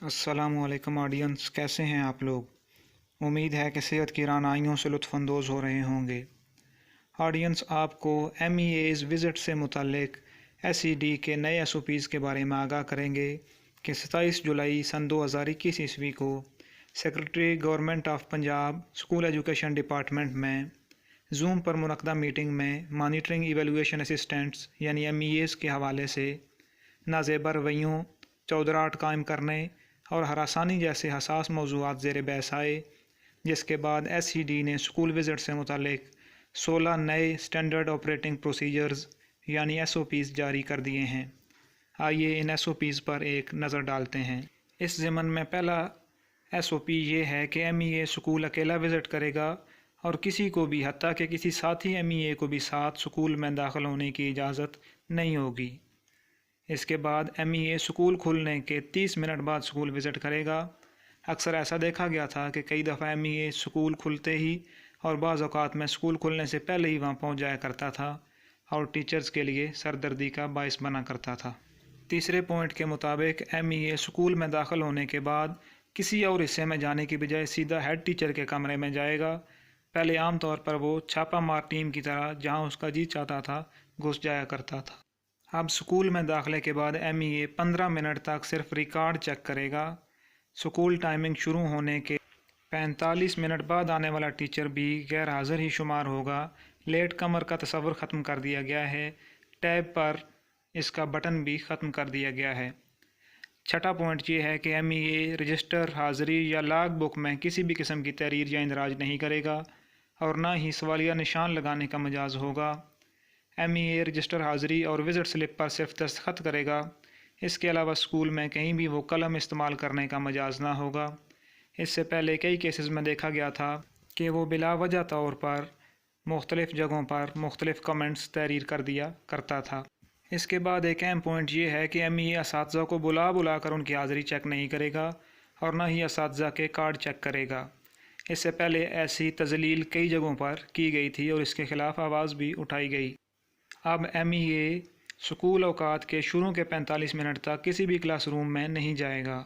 अस्सलामुअलैकुम ऑडियंस, कैसे हैं आप लोग। उम्मीद है कि सेहत की राहनुमाइयों से लुत्फ़अंदोज़ हो रहे होंगे। ऑडियंस, आपको MEA's विज़िट से मुतल्लिक SED के नए SOPs के बारे में आगाह करेंगे कि 27 जुलाई सन 2021 ईस्वी को secretary government of Punjab school education department में जूम पर मुनक़दा मीटिंग में मॉनिटरिंग इवैल्यूएशन असिस्टेंट्स यानी MEA's के हवाले से नाज़ेबा रवैयों, चौधराहट कायम करने और हरासानी जैसे हसास मौज़ूआत ज़ेर बहस आए, जिसके बाद SED ने स्कूल विज़िट से मुतल्लिक 16 नए स्टैंडर्ड ऑपरेटिंग प्रोसीजर्स यानी SOPs जारी कर दिए हैं। आइए इन SOPs पर एक नज़र डालते हैं। इस ज़मन में पहला SOP ये है कि MEA स्कूल अकेला विज़िट करेगा और किसी को भी, हत्ता कि किसी साथी MEA को भी साथ स्कूल में दाखिल होने की इजाज़त नहीं होगी। इसके बाद MEA स्कूल खुलने के 30 मिनट बाद स्कूल विज़िट करेगा। अक्सर ऐसा देखा गया था कि कई दफ़ा MEA स्कूल खुलते ही और बाज़ औक़ात में स्कूल खुलने से पहले ही वहाँ पहुँच जाया करता था और टीचर्स के लिए सरदर्दी का बाइस बना करता था। तीसरे पॉइंट के मुताबिक MEA स्कूल में दाखिल होने के बाद किसी और हिस्से में जाने की बजाय सीधा हेड टीचर के कमरे में जाएगा। पहले आम तौर पर वो छापा मार टीम की तरह जहाँ उसका जी चाहता था घुस जाया करता था। अब स्कूल में दाखिले के बाद MEA 15 मिनट तक सिर्फ रिकॉर्ड चेक करेगा। स्कूल टाइमिंग शुरू होने के 45 मिनट बाद आने वाला टीचर भी गैर हाज़िर ही शुमार होगा। लेट कमर का तस्वर ख़त्म कर दिया गया है। टैब पर इसका बटन भी ख़त्म कर दिया गया है। छठा पॉइंट ये है कि MEA रजिस्टर, हाज़िरी या लॉग बुक में किसी भी किस्म की तहरीर या इंदराज नहीं करेगा और ना ही सवालिया निशान लगाने का मजाज होगा। MEA रजिस्टर, हाज़िरी और विज़िट स्लिप पर सिर्फ दस्तखत करेगा। इसके अलावा स्कूल में कहीं भी वो कलम इस्तेमाल करने का मजाज ना होगा। इससे पहले कई केसेस में देखा गया था कि वो बिला वजह तौर पर मुख्तलिफ़ जगहों पर मुख्तलिफ़ कमेंट्स तहरीर कर दिया करता था। इसके बाद एक अहम पॉइंट ये है कि MEA असातिज़ा को बुला कर उनकी हाज़िरी चेक नहीं करेगा और ना ही असातिज़ा के कार्ड चेक करेगा। इससे पहले ऐसी तज़लील कई जगहों पर की गई थी और इसके ख़िलाफ़ आवाज़ भी उठाई गई। अब MEA स्कूल औकात के शुरू के 45 मिनट तक किसी भी क्लासरूम में नहीं जाएगा।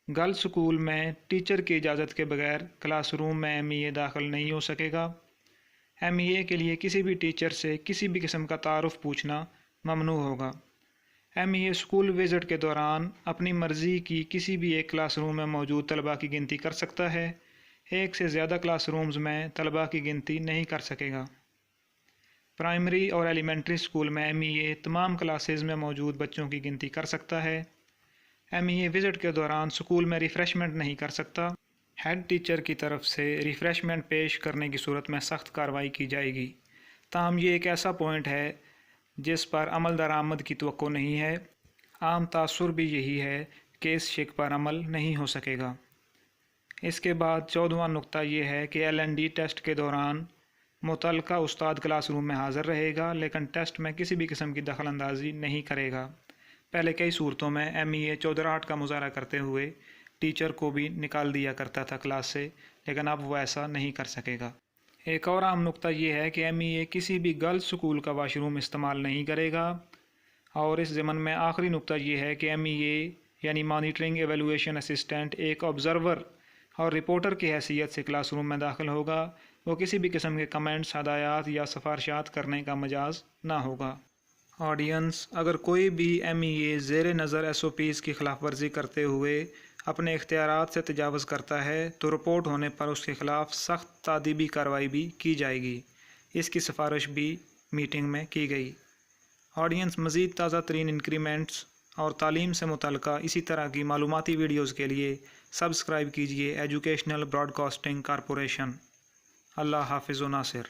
गर्ल्स स्कूल में टीचर की इजाज़त के बगैर क्लासरूम में MEA दाखिल नहीं हो सकेगा। MEA के लिए किसी भी टीचर से किसी भी किस्म का तारुफ पूछना ममनू होगा। MEA स्कूल विज़िट के दौरान अपनी मर्ज़ी की किसी भी एक क्लासरूम में मौजूद तलबा की गिनती कर सकता है। एक से ज़्यादा क्लासरूम्स में तलबा की गिनती नहीं कर सकेगा। प्राइमरी और एलिमेंट्री स्कूल में MEA तमाम क्लासेस में मौजूद बच्चों की गिनती कर सकता है। MEA विज़िट के दौरान स्कूल में रिफ़्रेशमेंट नहीं कर सकता। हेड टीचर की तरफ से रिफ़्रेशमेंट पेश करने की सूरत में सख्त कार्रवाई की जाएगी। ताहम ये एक ऐसा पॉइंट है जिस पर अमल दरामद की तवक्को नहीं है। आम तासुर भी यही है कि इस शिक पर अमल नहीं हो सकेगा। इसके बाद 14वां नुक्ता ये है कि LND टेस्ट के दौरान मुतल्लिका उस्ताद क्लासरूम में हाज़िर रहेगा, लेकिन टेस्ट में किसी भी किस्म की दखल अंदाजी नहीं करेगा। पहले कई सूरतों में MEA चौधराहट का मुजाहरा करते हुए टीचर को भी निकाल दिया करता था क्लास से, लेकिन अब वो ऐसा नहीं कर सकेगा। एक और अहम नुक्ता ये है कि MEA किसी भी गर्ल्स स्कूल का वाशरूम इस्तेमाल नहीं करेगा। और इस ज़मन में आखिरी नुक्ता ये है कि MEA यानी मॉनिटरिंग एवेलुएशन असिस्टेंट एक ऑब्ज़र्वर और रिपोर्टर की हैसियत से क्लासरूम में दाखिल होगा। वो किसी भी किस्म के कमेंट्स, हदायत या सिफारिशात करने का मजाज ना होगा। ऑडियंस, अगर कोई भी MEA ज़ेर नज़र SOPs की खिलाफ वर्जी करते हुए अपने इख्तियारात से तजावज़ करता है तो रिपोर्ट होने पर उसके ख़िलाफ़ सख्त तादीबी कार्रवाई भी की जाएगी। इसकी सिफारिश भी मीटिंग में की गई। ऑडियंस, मज़ीद ताज़ा तरीन इंक्रीमेंट्स और तालीम से मुतल्लिका इसी तरह की मालूमाती वीडियोज़ के लिए सब्सक्राइब कीजिए एजुकेशनल ब्रॉडकास्टिंग कॉरपोरेशन। अल्लाह हाफ़िज़ व नासिर।